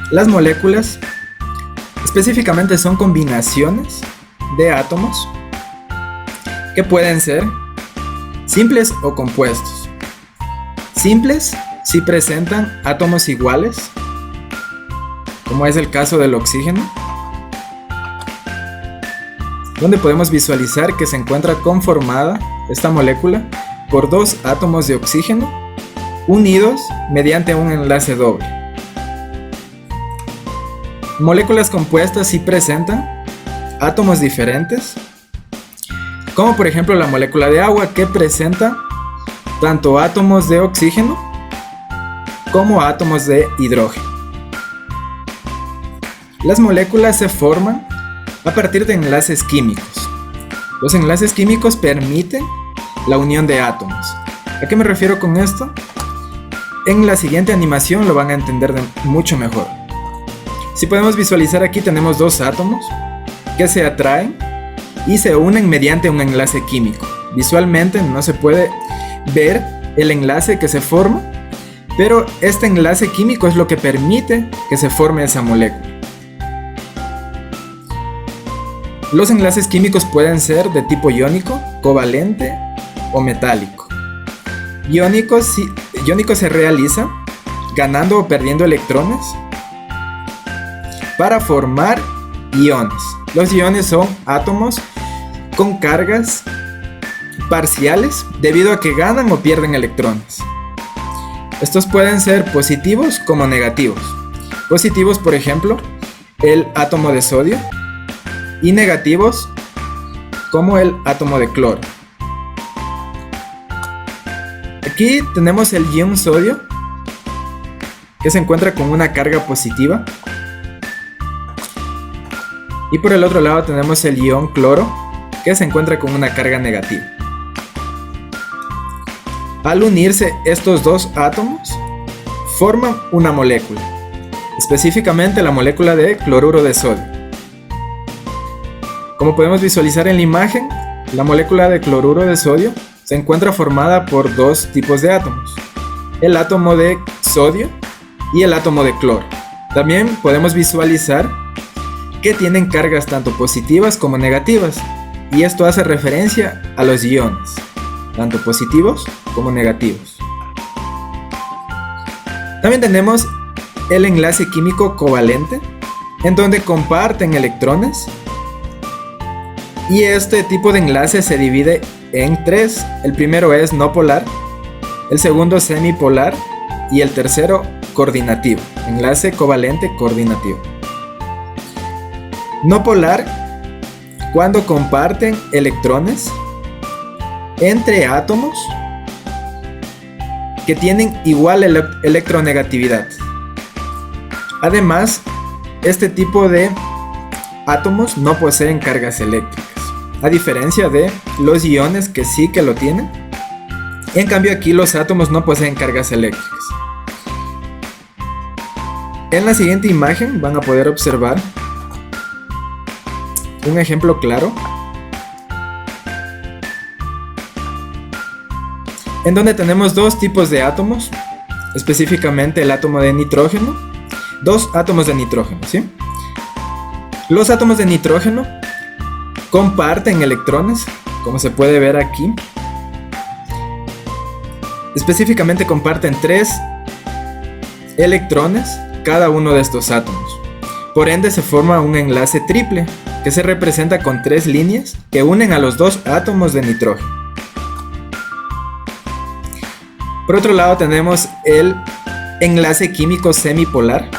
Las moléculas específicamente son combinaciones de átomos que pueden ser simples o compuestos. Simples si presentan átomos iguales, como es el caso del oxígeno, donde podemos visualizar que se encuentra conformada esta molécula por dos átomos de oxígeno unidos mediante un enlace doble. Moléculas compuestas sí presentan átomos diferentes, como por ejemplo la molécula de agua, que presenta tanto átomos de oxígeno como átomos de hidrógeno. Las moléculas se forman a partir de enlaces químicos. Los enlaces químicos permiten la unión de átomos. ¿A qué me refiero con esto? En la siguiente animación lo van a entender mucho mejor. Si podemos visualizar, aquí tenemos dos átomos que se atraen y se unen mediante un enlace químico. Visualmente no se puede ver el enlace que se forma, pero este enlace químico es lo que permite que se forme esa molécula. Los enlaces químicos pueden ser de tipo iónico, covalente o metálico. Iónico se realiza ganando o perdiendo electrones para formar iones. Los iones son átomos con cargas parciales debido a que ganan o pierden electrones. Estos pueden ser positivos como negativos. Positivos, por ejemplo, el átomo de sodio, y negativos como el átomo de cloro. Aquí tenemos el ion sodio, que se encuentra con una carga positiva, y por el otro lado tenemos el ion cloro, que se encuentra con una carga negativa. Al unirse estos dos átomos, forman una molécula, específicamente la molécula de cloruro de sodio. Como podemos visualizar en la imagen, la molécula de cloruro de sodio se encuentra formada por dos tipos de átomos: el átomo de sodio y el átomo de cloro. También podemos visualizar que tienen cargas tanto positivas como negativas, y esto hace referencia a los iones, tanto positivos como negativos. También tenemos el enlace químico covalente, en donde comparten electrones, y este tipo de enlace se divide en tres. El primero es no polar, el segundo semipolar y el tercero coordinativo, enlace covalente coordinativo. No polar, cuando comparten electrones entre átomos que tienen igual electronegatividad. Además, este tipo de átomos no poseen cargas eléctricas, a diferencia de los iones, que sí que lo tienen. En cambio, aquí los átomos no poseen cargas eléctricas. En la siguiente imagen van a poder observar un ejemplo claro, en donde tenemos dos tipos de átomos, específicamente el átomo de nitrógeno, dos átomos de nitrógeno, ¿sí? Los átomos de nitrógeno comparten electrones, como se puede ver aquí. Específicamente comparten 3 electrones cada uno de estos átomos. Por ende se forma un enlace triple, que se representa con 3 líneas que unen a los dos átomos de nitrógeno. Por otro lado tenemos el enlace químico semipolar,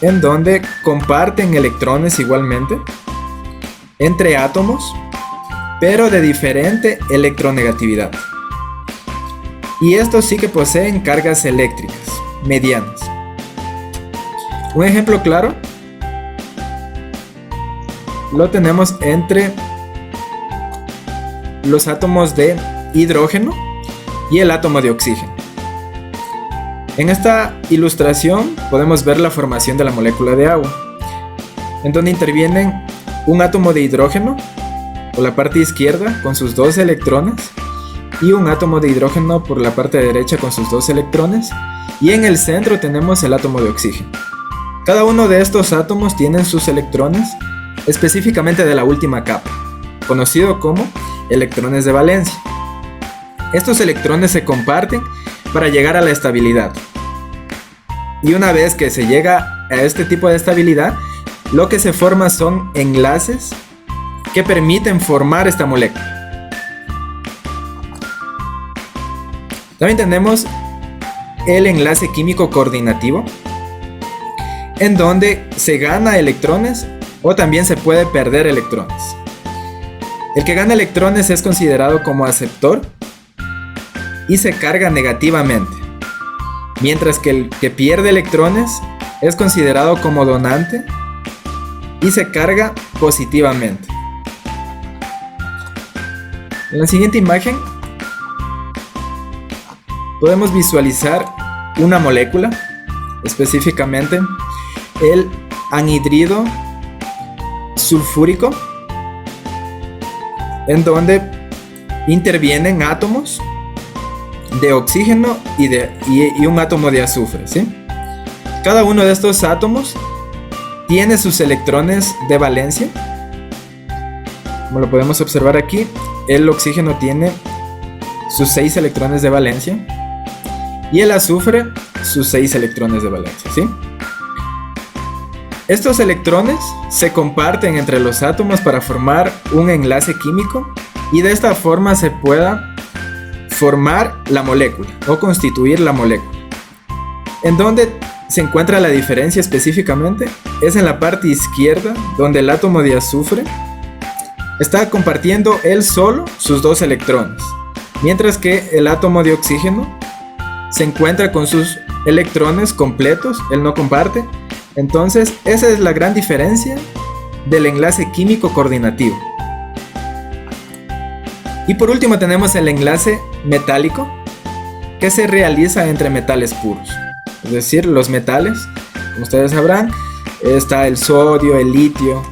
en donde comparten electrones igualmente entre átomos, pero de diferente electronegatividad. Y estos sí que poseen cargas eléctricas medianas. Un ejemplo claro lo tenemos entre los átomos de hidrógeno y el átomo de oxígeno. En esta ilustración podemos ver la formación de la molécula de agua, en donde intervienen un átomo de hidrógeno por la parte izquierda con sus 2 electrones y un átomo de hidrógeno por la parte derecha con sus 2 electrones, y en el centro tenemos el átomo de oxígeno. Cada uno de estos átomos tienen sus electrones específicamente de la última capa, conocido como electrones de valencia. Estos electrones se comparten para llegar a la estabilidad. Y una vez que se llega a este tipo de estabilidad, lo que se forma son enlaces que permiten formar esta molécula. También tenemos el enlace químico coordinativo, en donde se gana electrones o también se puede perder electrones. El que gana electrones es considerado como aceptor y se carga negativamente, mientras que el que pierde electrones es considerado como donante y se carga positivamente. En la siguiente imagen podemos visualizar una molécula, específicamente el anhidrido sulfúrico, en donde intervienen átomos de oxígeno y un átomo de azufre, ¿sí? Cada uno de estos átomos tiene sus electrones de valencia. Como lo podemos observar aquí, el oxígeno tiene sus 6 electrones de valencia y el azufre sus 6 electrones de valencia, ¿sí? Estos electrones se comparten entre los átomos para formar un enlace químico y de esta forma se pueda formar la molécula o constituir la molécula. En donde se encuentra la diferencia específicamente es en la parte izquierda, donde el átomo de azufre está compartiendo él solo sus 2 electrones, mientras que el átomo de oxígeno se encuentra con sus electrones completos, él no comparte. Entonces esa es la gran diferencia del enlace químico coordinativo. Y por último tenemos el enlace metálico, que se realiza entre metales puros. Es decir, los metales, como ustedes sabrán, está el sodio, el litio,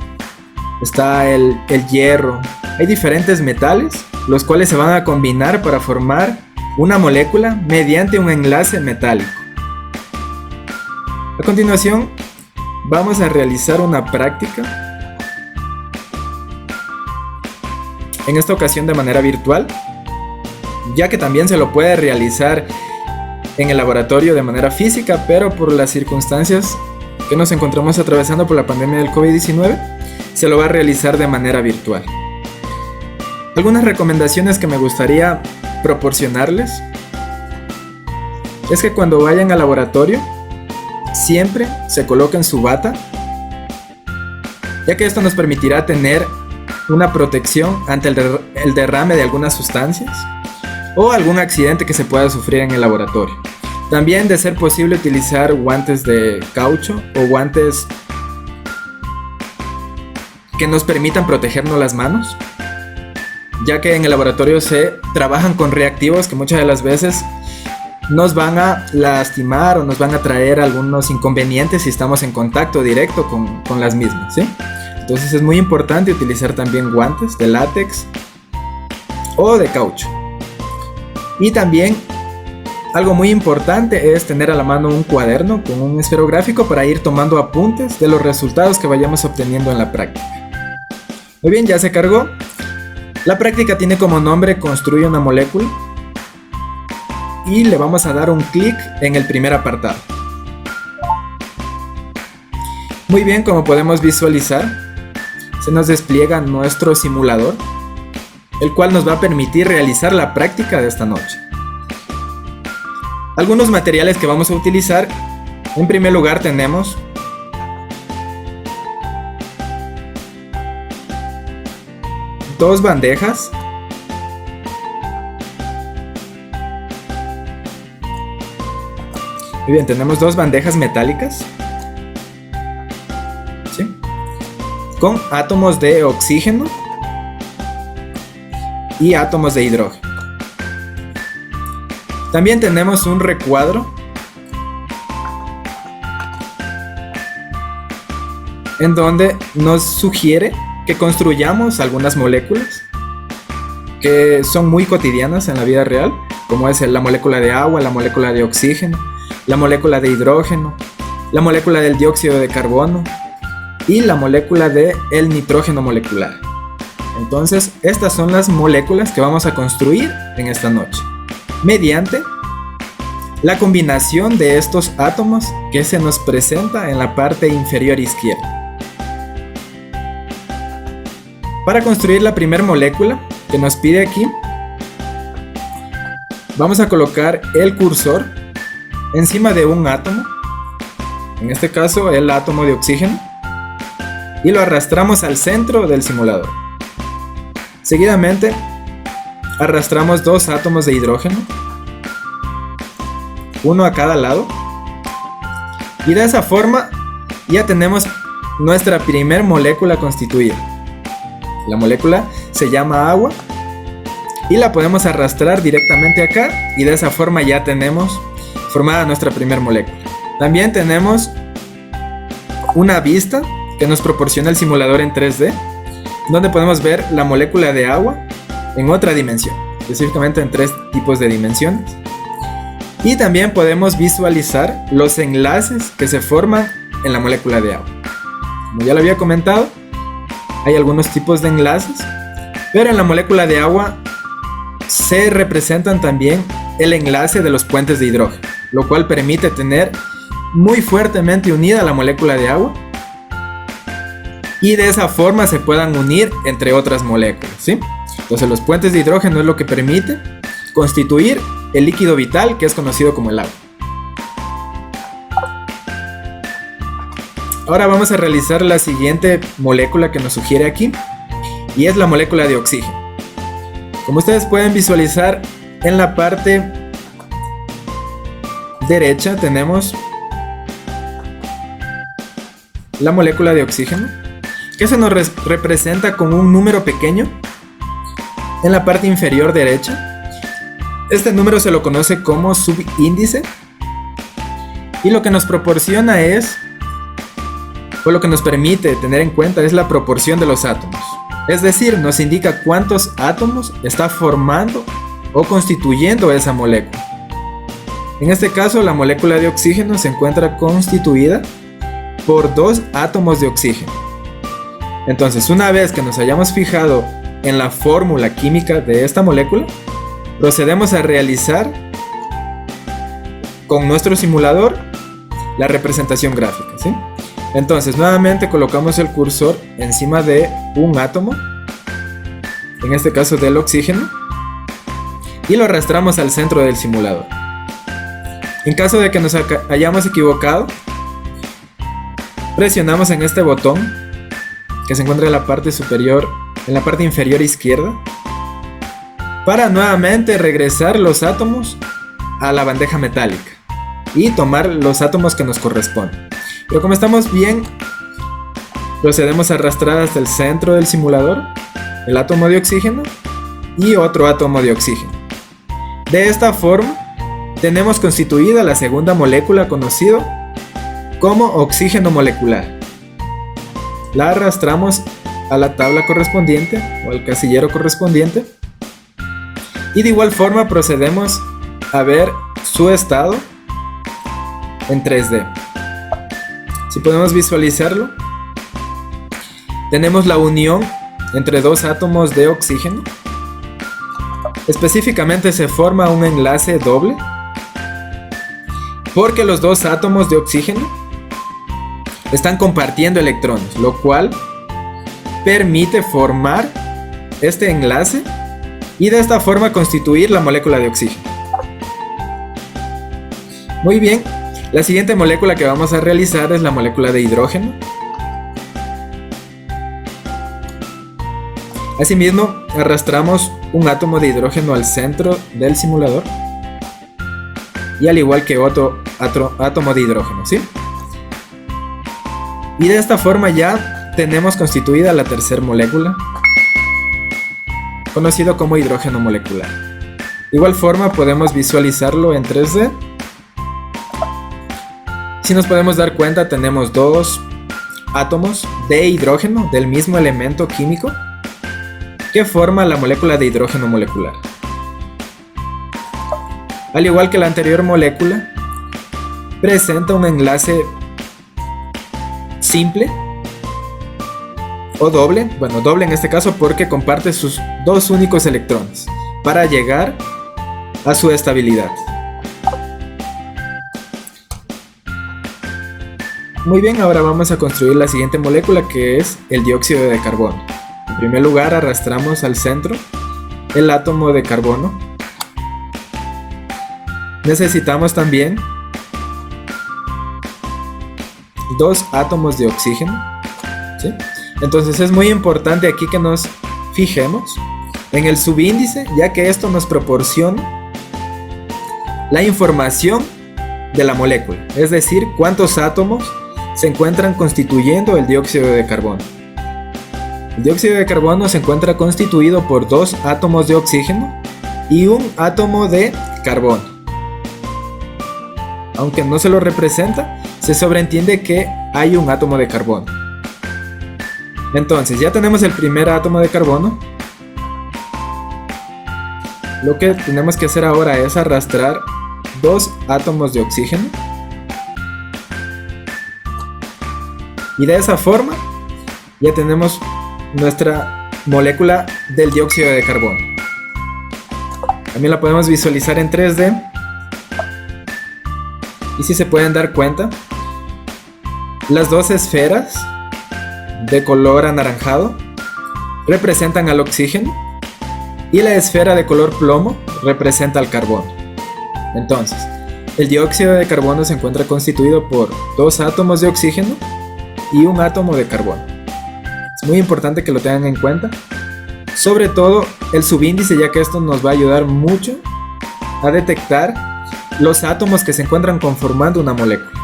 está el hierro. Hay diferentes metales, los cuales se van a combinar para formar una molécula mediante un enlace metálico. A continuación, vamos a realizar una práctica, en esta ocasión de manera virtual, ya que también se lo puede realizar en el laboratorio de manera física, pero por las circunstancias que nos encontramos atravesando por la pandemia del COVID-19, se lo va a realizar de manera virtual. Algunas recomendaciones que me gustaría proporcionarles es que cuando vayan al laboratorio siempre se coloquen su bata, ya que esto nos permitirá tener una protección ante el derrame de algunas sustancias o algún accidente que se pueda sufrir en el laboratorio. También, de ser posible, utilizar guantes de caucho o guantes que nos permitan protegernos las manos, ya que en el laboratorio se trabajan con reactivos que muchas de las veces nos van a lastimar o nos van a traer algunos inconvenientes si estamos en contacto directo con las mismas, ¿sí? Entonces es muy importante utilizar también guantes de látex o de caucho. Y también algo muy importante es tener a la mano un cuaderno con un esferográfico para ir tomando apuntes de los resultados que vayamos obteniendo en la práctica. Muy bien, ya se cargó. La práctica tiene como nombre Construye una molécula y le vamos a dar un clic en el primer apartado. Muy bien, como podemos visualizar, se nos despliega nuestro simulador, el cual nos va a permitir realizar la práctica de esta noche. Algunos materiales que vamos a utilizar: en primer lugar tenemos dos bandejas, muy bien, tenemos dos bandejas metálicas, ¿sí?, con átomos de oxígeno y átomos de hidrógeno. También tenemos un recuadro en donde nos sugiere que construyamos algunas moléculas que son muy cotidianas en la vida real, como es la molécula de agua, la molécula de oxígeno, la molécula de hidrógeno, la molécula del dióxido de carbono y la molécula del nitrógeno molecular. Entonces, estas son las moléculas que vamos a construir en esta noche, mediante la combinación de estos átomos que se nos presenta en la parte inferior izquierda. Para construir la primera molécula que nos pide aquí, vamos a colocar el cursor encima de un átomo, en este caso el átomo de oxígeno, y lo arrastramos al centro del simulador. Seguidamente, arrastramos dos átomos de hidrógeno, uno a cada lado, y de esa forma ya tenemos nuestra primer molécula constituida. La molécula se llama agua y la podemos arrastrar directamente acá, y de esa forma ya tenemos formada nuestra primera molécula. También tenemos una vista que nos proporciona el simulador en 3D, donde podemos ver la molécula de agua en otra dimensión, específicamente en 3 tipos de dimensiones. Y también podemos visualizar los enlaces que se forman en la molécula de agua. Como ya lo había comentado, hay algunos tipos de enlaces, pero en la molécula de agua se representan también el enlace de los puentes de hidrógeno, lo cual permite tener muy fuertemente unida la molécula de agua, y de esa forma se puedan unir entre otras moléculas, ¿sí? Entonces los puentes de hidrógeno es lo que permite constituir el líquido vital que es conocido como el agua. Ahora vamos a realizar la siguiente molécula que nos sugiere aquí, y es la molécula de oxígeno. Como ustedes pueden visualizar, en la parte derecha tenemos la molécula de oxígeno, que se nos representa con un número pequeño en la parte inferior derecha. Este número se lo conoce como subíndice, y lo que nos proporciona es, o lo que nos permite tener en cuenta, es la proporción de los átomos. Es decir, nos indica cuántos átomos está formando o constituyendo esa molécula. En este caso, la molécula de oxígeno se encuentra constituida por 2 átomos de oxígeno. Entonces, una vez que nos hayamos fijado en la fórmula química de esta molécula, procedemos a realizar con nuestro simulador la representación gráfica, ¿sí? Entonces, nuevamente colocamos el cursor encima de un átomo, en este caso del oxígeno, y lo arrastramos al centro del simulador. En caso de que nos hayamos equivocado, presionamos en este botón que se encuentra en la parte superior, en la parte inferior izquierda, para nuevamente regresar los átomos a la bandeja metálica y tomar los átomos que nos corresponden. Pero como estamos bien, procedemos a arrastrar hasta el centro del simulador el átomo de oxígeno y otro átomo de oxígeno. De esta forma, tenemos constituida la segunda molécula conocida como oxígeno molecular. La arrastramos a la tabla correspondiente o al casillero correspondiente, y de igual forma procedemos a ver su estado en 3D. Si podemos visualizarlo, tenemos la unión entre 2 átomos de oxígeno. Específicamente se forma un enlace doble, porque los 2 átomos de oxígeno están compartiendo electrones, lo cual permite formar este enlace y de esta forma constituir la molécula de oxígeno. Muy bien, la siguiente molécula que vamos a realizar es la molécula de hidrógeno. Asimismo, arrastramos un átomo de hidrógeno al centro del simulador, y al igual que otro átomo de hidrógeno, ¿sí? Y de esta forma ya tenemos constituida la tercera molécula, conocido como hidrógeno molecular. De igual forma podemos visualizarlo en 3D. Si nos podemos dar cuenta, tenemos 2 átomos de hidrógeno del mismo elemento químico que forma la molécula de hidrógeno molecular. Al igual que la anterior molécula, presenta un enlace simple o doble, bueno, doble en este caso porque comparte sus dos únicos electrones para llegar a su estabilidad. Muy bien, ahora vamos a construir la siguiente molécula, que es el dióxido de carbono. En primer lugar, arrastramos al centro el átomo de carbono. Necesitamos también dos átomos de oxígeno, ¿sí? Entonces es muy importante aquí que nos fijemos en el subíndice, ya que esto nos proporciona la información de la molécula, es decir, cuántos átomos se encuentran constituyendo el dióxido de carbono. El dióxido de carbono se encuentra constituido por dos átomos de oxígeno y un átomo de carbono. Aunque no se lo representa, se sobreentiende que hay un átomo de carbono. Entonces, ya tenemos el primer átomo de carbono. Lo que tenemos que hacer ahora es arrastrar dos átomos de oxígeno. Y de esa forma ya tenemos nuestra molécula del dióxido de carbono. También la podemos visualizar en 3D. Y si se pueden dar cuenta, las dos esferas de color anaranjado representan al oxígeno y la esfera de color plomo representa al carbono. Entonces, el dióxido de carbono se encuentra constituido por dos átomos de oxígeno y un átomo de carbono. Es muy importante que lo tengan en cuenta, sobre todo el subíndice, ya que esto nos va a ayudar mucho a detectar los átomos que se encuentran conformando una molécula.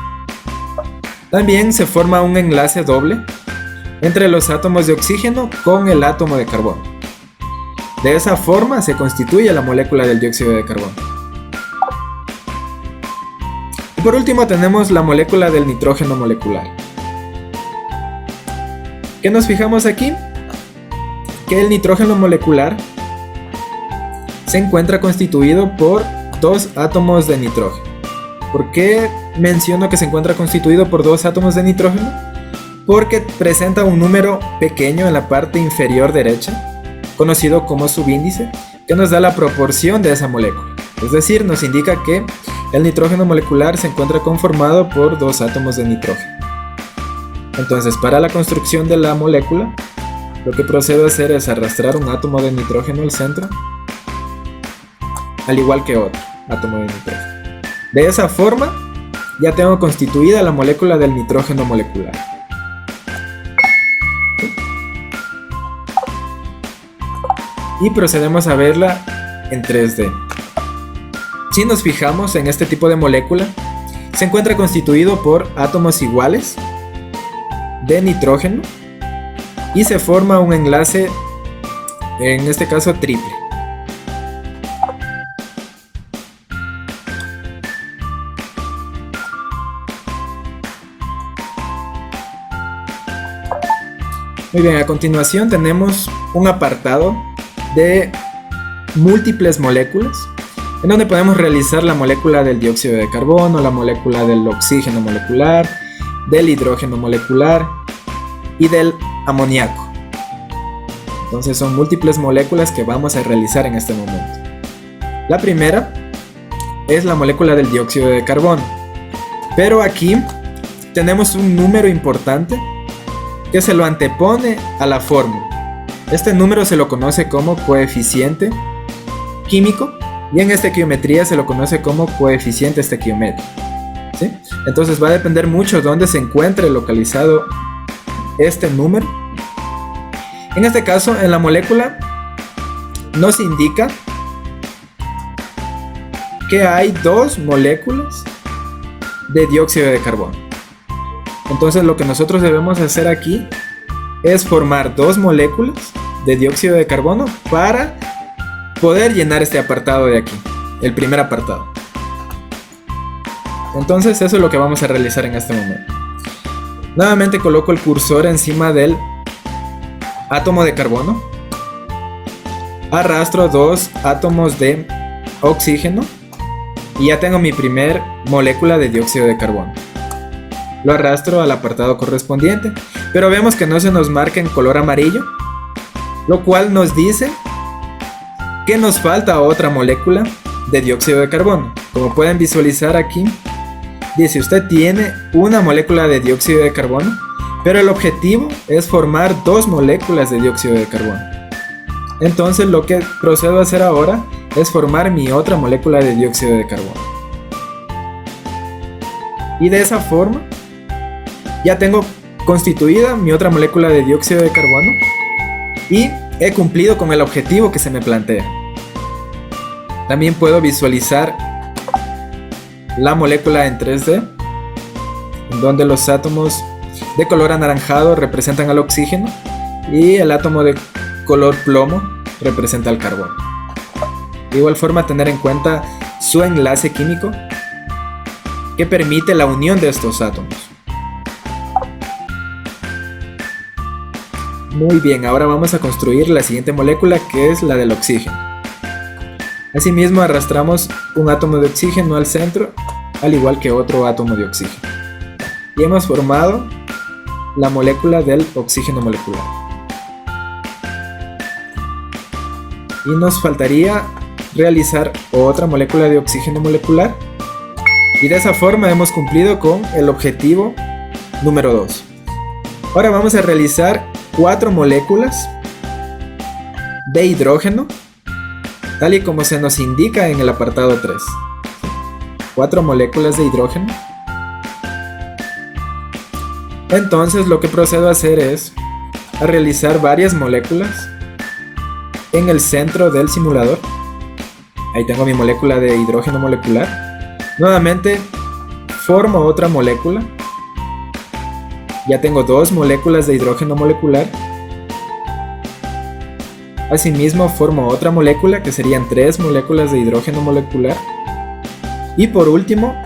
También se forma un enlace doble entre los átomos de oxígeno con el átomo de carbono. De esa forma se constituye la molécula del dióxido de carbono. Y por último tenemos la molécula del nitrógeno molecular. ¿Qué nos fijamos aquí? Que el nitrógeno molecular se encuentra constituido por dos átomos de nitrógeno. ¿Por qué menciono que se encuentra constituido por dos átomos de nitrógeno? Porque presenta un número pequeño en la parte inferior derecha, conocido como subíndice, que nos da la proporción de esa molécula. Es decir, nos indica que el nitrógeno molecular se encuentra conformado por dos átomos de nitrógeno. Entonces, para la construcción de la molécula, lo que procedo a hacer es arrastrar un átomo de nitrógeno al centro, al igual que otro átomo de nitrógeno. De esa forma, ya tengo constituida la molécula del nitrógeno molecular. Y procedemos a verla en 3D. Si nos fijamos en este tipo de molécula, se encuentra constituido por átomos iguales de nitrógeno y se forma un enlace, en este caso triple. Muy bien, a continuación tenemos un apartado de múltiples moléculas, en donde podemos realizar la molécula del dióxido de carbono, la molécula del oxígeno molecular, del hidrógeno molecular y del amoníaco. Entonces son múltiples moléculas que vamos a realizar en este momento. La primera es la molécula del dióxido de carbono, pero aquí tenemos un número importante que se lo antepone a la fórmula. Este número se lo conoce como coeficiente químico y en estequiometría se lo conoce como coeficiente estequiométrico, ¿sí? Entonces va a depender mucho de dónde se encuentre localizado este número. En este caso, en la molécula nos indica que hay dos moléculas de dióxido de carbono. Entonces lo que nosotros debemos hacer aquí es formar dos moléculas de dióxido de carbono para poder llenar este apartado de aquí, el primer apartado. Entonces eso es lo que vamos a realizar en este momento. Nuevamente coloco el cursor encima del átomo de carbono, arrastro dos átomos de oxígeno Y ya tengo mi primer molécula de dióxido de carbono. Lo arrastro al apartado correspondiente, pero vemos que no se nos marca en color amarillo, lo cual nos dice que nos falta otra molécula de dióxido de carbono. Como pueden visualizar aquí, dice usted tiene una molécula de dióxido de carbono, pero el objetivo es formar 2 moléculas de dióxido de carbono. Entonces lo que procedo a hacer ahora es formar mi otra molécula de dióxido de carbono. Y de esa forma ya tengo constituida mi otra molécula de dióxido de carbono y he cumplido con el objetivo que se me plantea. También puedo visualizar la molécula en 3D, en donde los átomos de color anaranjado representan al oxígeno y el átomo de color plomo representa al carbono. De igual forma, tener en cuenta su enlace químico que permite la unión de estos átomos. Muy bien, ahora vamos a construir la siguiente molécula, que es la del oxígeno. Asimismo, arrastramos un átomo de oxígeno al centro, al igual que otro átomo de oxígeno. Y hemos formado la molécula del oxígeno molecular. Y nos faltaría realizar otra molécula de oxígeno molecular. Y de esa forma hemos cumplido con el objetivo número 2. Ahora vamos a realizar 4 moléculas de hidrógeno, tal y como se nos indica en el apartado 3. 4 moléculas de hidrógeno. Entonces lo que procedo a hacer es a realizar varias moléculas en el centro del simulador. Ahí tengo mi molécula de hidrógeno molecular. Nuevamente formo otra molécula. Ya tengo 2 moléculas de hidrógeno molecular. Asimismo formo otra molécula, que serían 3 moléculas de hidrógeno molecular. Y por último,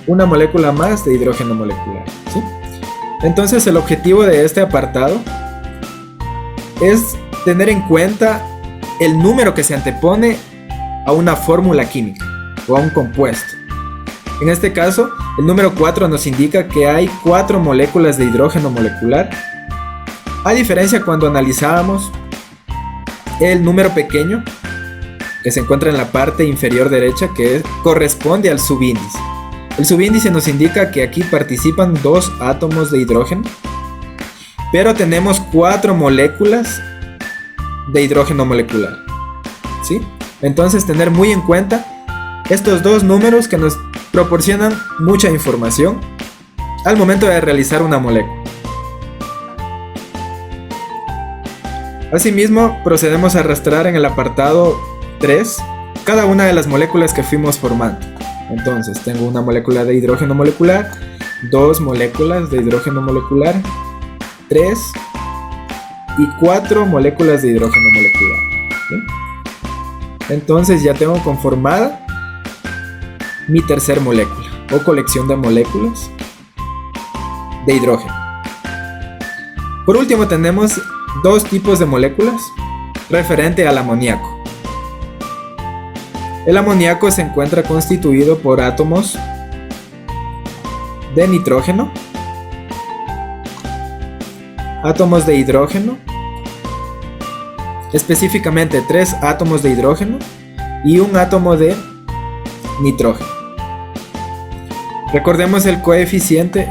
una molécula más de hidrógeno molecular, ¿sí? Entonces el objetivo de este apartado es tener en cuenta el número que se antepone a una fórmula química o a un compuesto. En este caso, el número 4 nos indica que hay 4 moléculas de hidrógeno molecular, a diferencia cuando analizábamos el número pequeño que se encuentra en la parte inferior derecha, que corresponde al subíndice. El subíndice nos indica que aquí participan 2 átomos de hidrógeno, pero tenemos 4 moléculas de hidrógeno molecular, ¿sí? Entonces tener muy en cuenta estos 2 números que nos proporcionan mucha información al momento de realizar una molécula. Asimismo, procedemos a arrastrar en el apartado 3 cada una de las moléculas que fuimos formando. Entonces tengo una molécula de hidrógeno molecular, 2 moléculas de hidrógeno molecular, 3 y 4 moléculas de hidrógeno molecular, ¿sí? Entonces ya tengo conformada mi tercer molécula o colección de moléculas de hidrógeno. Por último tenemos 2 tipos de moléculas referente al amoníaco. El amoníaco se encuentra constituido por átomos de nitrógeno, átomos de hidrógeno, específicamente 3 átomos de hidrógeno y un átomo de nitrógeno. Recordemos el coeficiente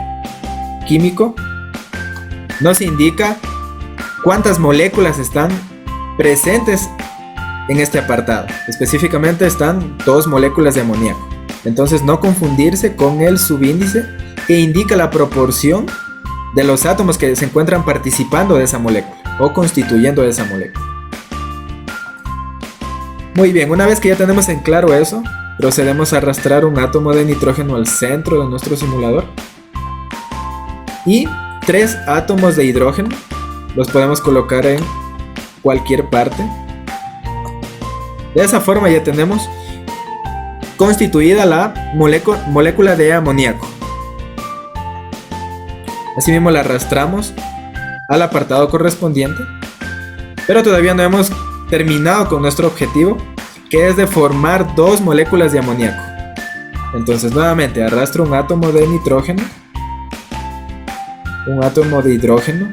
químico nos indica cuántas moléculas están presentes en este apartado. Específicamente están 2 moléculas de amoníaco. Entonces no confundirse con el subíndice que indica la proporción de los átomos que se encuentran participando de esa molécula o constituyendo de esa molécula. Muy bien, una vez que ya tenemos en claro eso, procedemos a arrastrar un átomo de nitrógeno al centro de nuestro simulador y 3 átomos de hidrógeno los podemos colocar en cualquier parte. De esa forma ya tenemos constituida la molécula de amoníaco. Asimismo la arrastramos al apartado correspondiente, pero todavía no hemos terminado con nuestro objetivo, que es de formar dos moléculas de amoníaco. Entonces nuevamente arrastro un átomo de nitrógeno, un átomo de hidrógeno,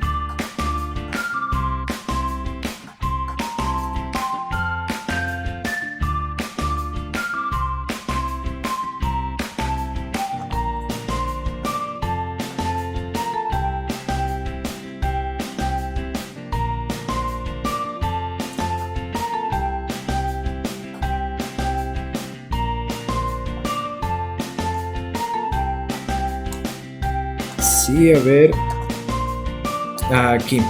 sí, a ver, aquí.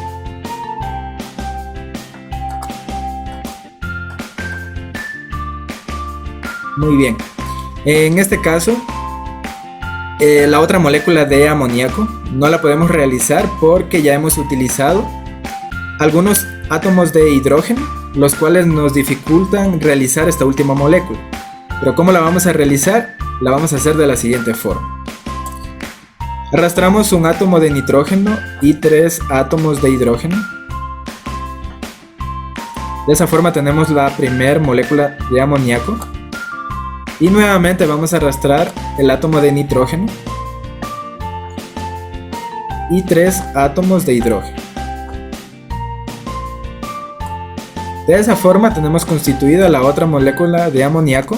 Muy bien. En este caso, la otra molécula de amoníaco no la podemos realizar porque ya hemos utilizado algunos átomos de hidrógeno, los cuales nos dificultan realizar esta última molécula. Pero ¿cómo la vamos a realizar? La vamos a hacer de la siguiente forma. Arrastramos un átomo de nitrógeno y 3 átomos de hidrógeno. De esa forma tenemos la primera molécula de amoníaco. Y nuevamente vamos a arrastrar el átomo de nitrógeno y 3 átomos de hidrógeno. De esa forma tenemos constituida la otra molécula de amoníaco.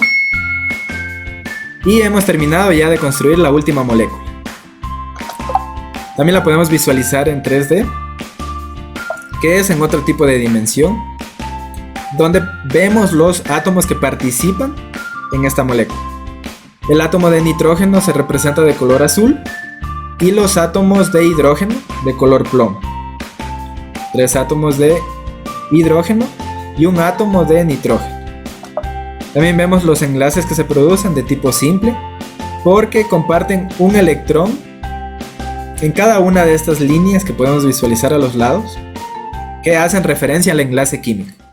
Y hemos terminado ya de construir la última molécula. También la podemos visualizar en 3D, que es en otro tipo de dimensión, donde vemos los átomos que participan en esta molécula. El átomo de nitrógeno se representa de color azul y los átomos de hidrógeno de color plomo. 3 átomos de hidrógeno y un átomo de nitrógeno. También vemos los enlaces que se producen de tipo simple porque comparten un electrón en cada una de estas líneas que podemos visualizar a los lados, que hacen referencia al enlace químico.